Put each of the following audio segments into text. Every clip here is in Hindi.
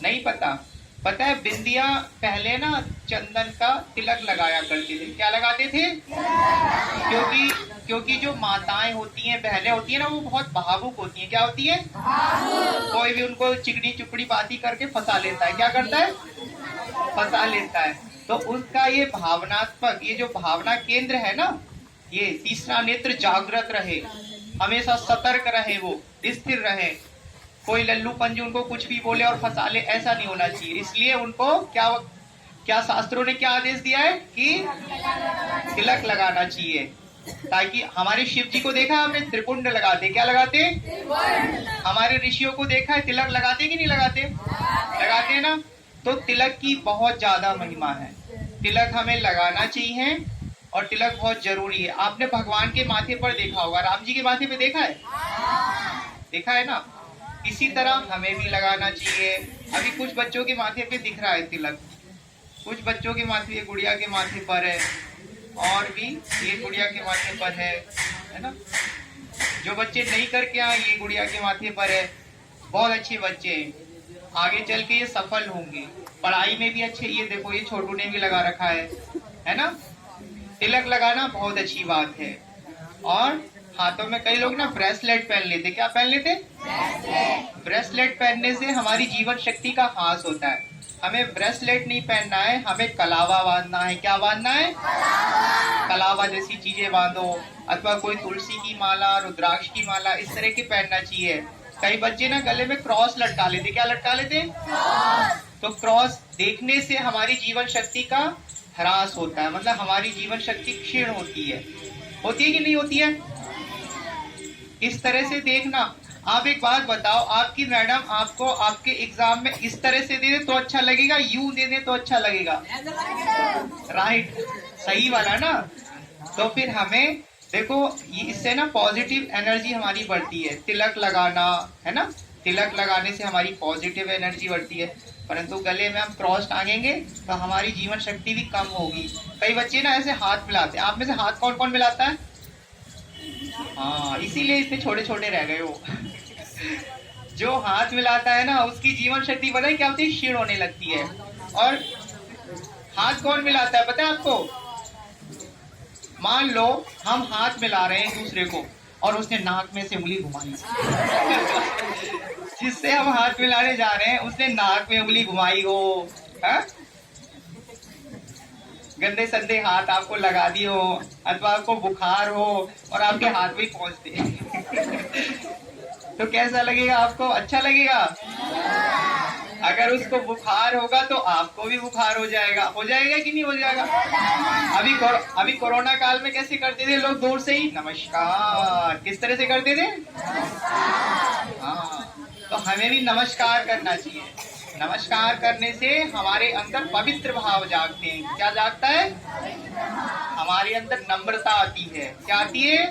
नहीं पता? पता है बिंदिया पहले ना चंदन का तिलक लगाया करते थे। क्या लगाते थे? क्योंकि जो माताएं होती हैं, बहनें होती हैं ना, वो बहुत भावुक होती हैं। क्या होती है? कोई भी उनको चिकनी चुपड़ी बाती करके फंसा लेता है। क्या करता है? फंसा लेता है। तो उसका ये भावनात्मक, ये जो भावना केंद्र है ना, ये तीसरा नेत्र जागृत रहे, हमेशा सतर्क रहे, वो स्थिर रहे, कोई लल्लू पंजू उनको कुछ भी बोले और फंसा ले, ऐसा नहीं होना चाहिए। इसलिए उनको क्या क्या शास्त्रों ने क्या आदेश दिया है कि तिलक लगाना चाहिए, ताकि हमारे शिव जी को देखा हमने त्रिपुंड लगाते। क्या लगाते? हमारे ऋषियों को देखा है तिलक लगाते कि नहीं लगाते? लगाते ना। तो तिलक की बहुत ज्यादा महिमा है, तिलक हमें लगाना चाहिए और तिलक बहुत जरूरी है। आपने भगवान के माथे पर देखा होगा, राम जी के माथे पे देखा है? देखा है ना? इसी तरह हमें भी लगाना चाहिए। अभी कुछ बच्चों के माथे पे दिख रहा है तिलक, कुछ बच्चों के माथे, ये गुड़िया के माथे पर है, और भी ये गुड़िया के माथे पर है ना। जो बच्चे नहीं करके आए, ये गुड़िया के माथे पर है। बहुत अच्छे बच्चे हैं, आगे चल के ये सफल होंगे, पढ़ाई में भी अच्छे। ये देखो, ये छोटू ने भी लगा रखा है ना। तिलक लगाना बहुत अच्छी बात है। और हाथों में कई लोग ना ब्रेसलेट पहन लेते। क्या पहन लेते? ब्रेसलेट पहनने से हमारी जीवन शक्ति का ह्रास होता है। हमें ब्रेसलेट नहीं पहनना है, हमें कलावा बांधना है। क्या बांधना है? कलावा जैसी चीजें बांधो, अथवा कोई तुलसी की माला, रुद्राक्ष की माला, इस तरह की पहनना चाहिए। कई बच्चे ना गले में क्रॉस लटका लेते। क्या लटका लेते? तो क्रॉस देखने से हमारी जीवन शक्ति का ह्रास होता है, मतलब हमारी जीवन शक्ति क्षीण होती है। होती है कि नहीं होती है? इस तरह से देखना। आप एक बात बताओ, आपकी मैडम आपको आपके एग्जाम में इस तरह से दे दे तो अच्छा लगेगा, यूं दे दे तो अच्छा लगेगा? राइट, सही वाला ना। तो फिर हमें देखो, इससे ना पॉजिटिव एनर्जी हमारी बढ़ती है। तिलक लगाना है ना, तिलक लगाने से हमारी पॉजिटिव एनर्जी बढ़ती है। परंतु गले में हम क्रॉस टांगेंगे तो हमारी जीवन शक्ति भी कम होगी। कई बच्चे ना ऐसे हाथ मिलाते हैं। आप में से हाथ कौन कौन मिलाता है? हाँ, इसीलिए इतने छोटे छोटे रह गए हो। जो हाथ मिलाता है ना, उसकी जीवन शक्ति पता है क्या होती है? क्षीण होने लगती है। और हाथ कौन मिलाता है पता है आपको? मान लो हम हाथ मिला रहे हैं एक दूसरे को और उसने नाक में से उंगली घुमाई। जिससे हम हाथ मिलाने जा रहे हैं उसने नाक में उंगली घुमाई हो, गंदे संदे हाथ आपको लगा दी हो, अथवा आपको बुखार हो और आपके हाथ में पहुंचते तो कैसा लगेगा आपको? अच्छा लगेगा? अगर उसको बुखार होगा तो आपको भी बुखार हो जाएगा। हो जाएगा कि नहीं हो जाएगा? अभी कोरोना काल में कैसे करते थे लोग? दूर से ही नमस्कार, किस तरह से करते थे? हाँ, तो हमें भी नमस्कार करना चाहिए। नमस्कार करने से हमारे अंदर पवित्र भाव जागते हैं। क्या जागता है? हमारे अंदर नम्रता आती है। क्या आती है?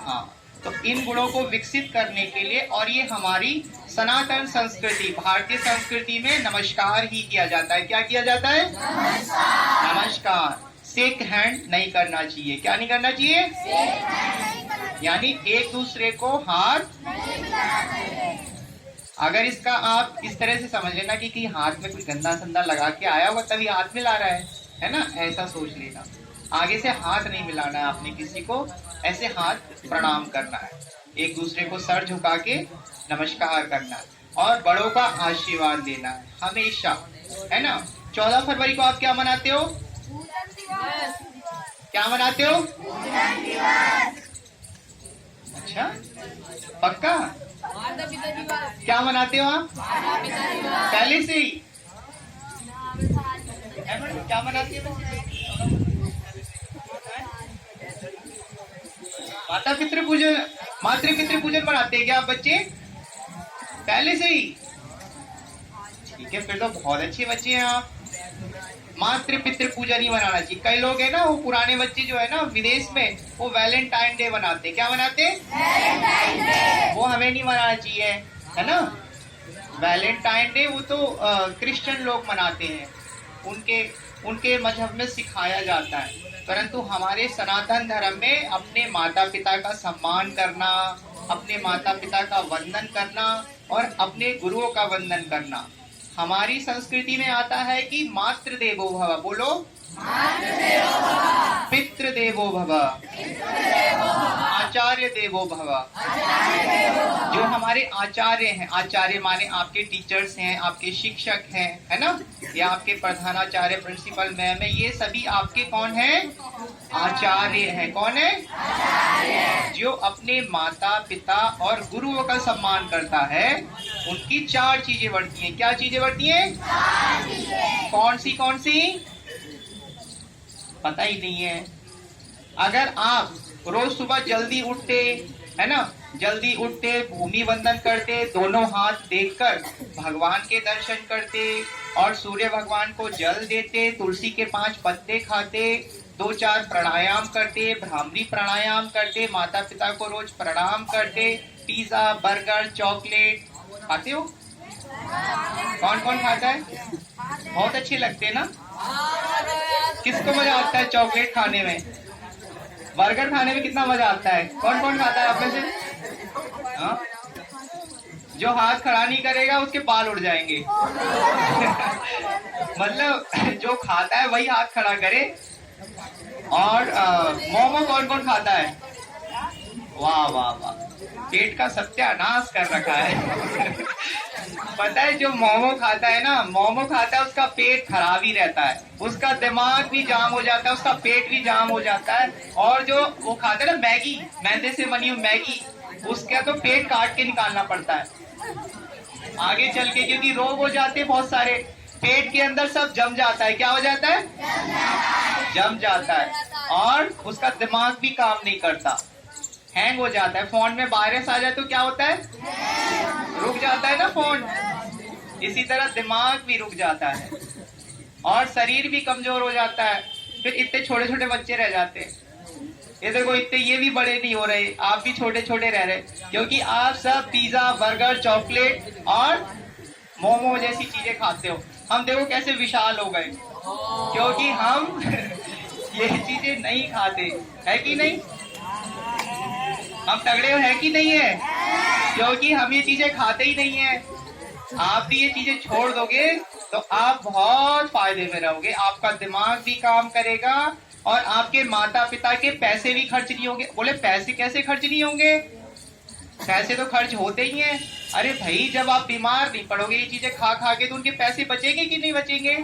हाँ, तो इन गुणों को विकसित करने के लिए, और ये हमारी सनातन संस्कृति, भारतीय संस्कृति में नमस्कार ही किया जाता है। क्या किया जाता है? नमस्कार। शेक हैंड नहीं करना चाहिए। क्या नहीं करना चाहिए? यानी एक दूसरे को हाथ। अगर इसका आप इस तरह से समझ लेना कि हाथ में कोई गंदा संदा लगा के आया होगा तभी हाथ मिला रहा है ना, ऐसा सोच लेना। आगे से हाथ नहीं मिलाना है आपने किसी को, ऐसे हाथ प्रणाम करना है, एक दूसरे को सर झुका के नमस्कार करना है और बड़ों का आशीर्वाद लेना है हमेशा, है ना। 14 फरवरी को आप क्या मनाते हो? क्या मनाते हो? अच्छा, पक्का? क्या मनाते हो आप? पहले से ही क्या मनाते हो? माता पितृ पूजन, मातृ पितृ पूजन मनाते हैं क्या आप बच्चे? पहले से ही? ठीक है, फिर तो बहुत अच्छे बच्चे हैं आप। मातृ पितृ पूजन ही मनाना चाहिए। कई लोग है ना, वो पुराने बच्चे जो है ना विदेश में, वो वैलेंटाइन डे मनाते। क्या मनाते? वो हमें नहीं मनाना चाहिए, है ना। वैलेंटाइन डे वो तो क्रिश्चियन लोग मनाते हैं, उनके मजहब में सिखाया जाता है। परंतु हमारे सनातन धर्म में अपने माता पिता का सम्मान करना, अपने माता पिता का वंदन करना और अपने गुरुओं का वंदन करना, हमारी संस्कृति में आता है कि मातृ देवो भव, बोलो पितृ देवो भव, आचार्य देवो भव। जो हमारे आचार्य हैं, आचार्य माने आपके टीचर्स हैं, आपके शिक्षक हैं, है ना, या आपके प्रधानाचार्य प्रिंसिपल मैम है, ये सभी आपके कौन हैं? आचार्य हैं। कौन है? जो अपने माता पिता और गुरुओं का सम्मान करता है, उनकी 4 चीजें बढ़ती हैं। क्या चीजें बढ़ती हैं? कौन सी? पता ही नहीं है। अगर आप रोज सुबह जल्दी उठते, है ना, जल्दी उठते, भूमि वंदन करते, दोनों हाथ देखकर भगवान के दर्शन करते और सूर्य भगवान को जल देते, तुलसी के 5 पत्ते खाते, 2-4 प्राणायाम करते, भ्रामरी प्राणायाम करते, माता पिता को रोज प्रणाम करते, पिज्जा बर्गर चॉकलेट खाते हो? कौन कौन खाता है? बहुत अच्छे लगते हैं ना? किसको मजा आता है चॉकलेट खाने में? बर्गर खाने में कितना मजा आता है? कौन कौन खाता है आप में से? हाँ? जो हाथ खड़ा नहीं करेगा उसके बाल उड़ जाएंगे। मतलब जो खाता है वही हाथ खड़ा करे। और मोमो कौन कौन खाता है? वाह वाह वाह, पेट का सत्यानाश कर रखा है। पता है जो मोमो खाता है ना, मोमो खाता है उसका पेट खराब ही रहता है, उसका दिमाग भी जाम हो जाता है, उसका पेट भी जाम हो जाता है। और जो वो खाता है ना मैगी, मैदे से बनी हुई मैगी, उसका तो पेट काट के निकालना पड़ता है आगे चल के, क्योंकि रोग हो जाते हैं बहुत सारे, पेट के अंदर सब जम जाता है। क्या हो जाता है? जम जाता है। और उसका दिमाग भी काम नहीं करता, हैंग हो जाता है। फोन में वायरस आ जाए तो क्या होता है? रुक जाता है ना फोन। इसी तरह दिमाग भी रुक जाता है और शरीर भी कमजोर हो जाता है। फिर इतने छोटे छोटे बच्चे रह जाते हैं। ये देखो, इतने ये भी बड़े नहीं हो रहे, आप भी छोटे छोटे रह रहे, क्योंकि आप सब पिज्जा बर्गर चॉकलेट और मोमो जैसी चीजें खाते हो। हम देखो कैसे विशाल हो गए, क्योंकि हम ये चीजें नहीं खाते, है कि नहीं? हम तगड़े है कि नहीं है? क्योंकि हम ये चीजें खाते ही नहीं है। आप भी ये चीजें छोड़ दोगे तो आप बहुत फायदे में रहोगे, आपका दिमाग भी काम करेगा और आपके माता पिता के पैसे भी खर्च नहीं होंगे। बोले पैसे कैसे खर्च नहीं होंगे? पैसे तो खर्च होते ही हैं। अरे भाई, जब आप बीमार नहीं पड़ोगे ये चीजें खा खा के, तो उनके पैसे बचेंगे कि नहीं बचेंगे?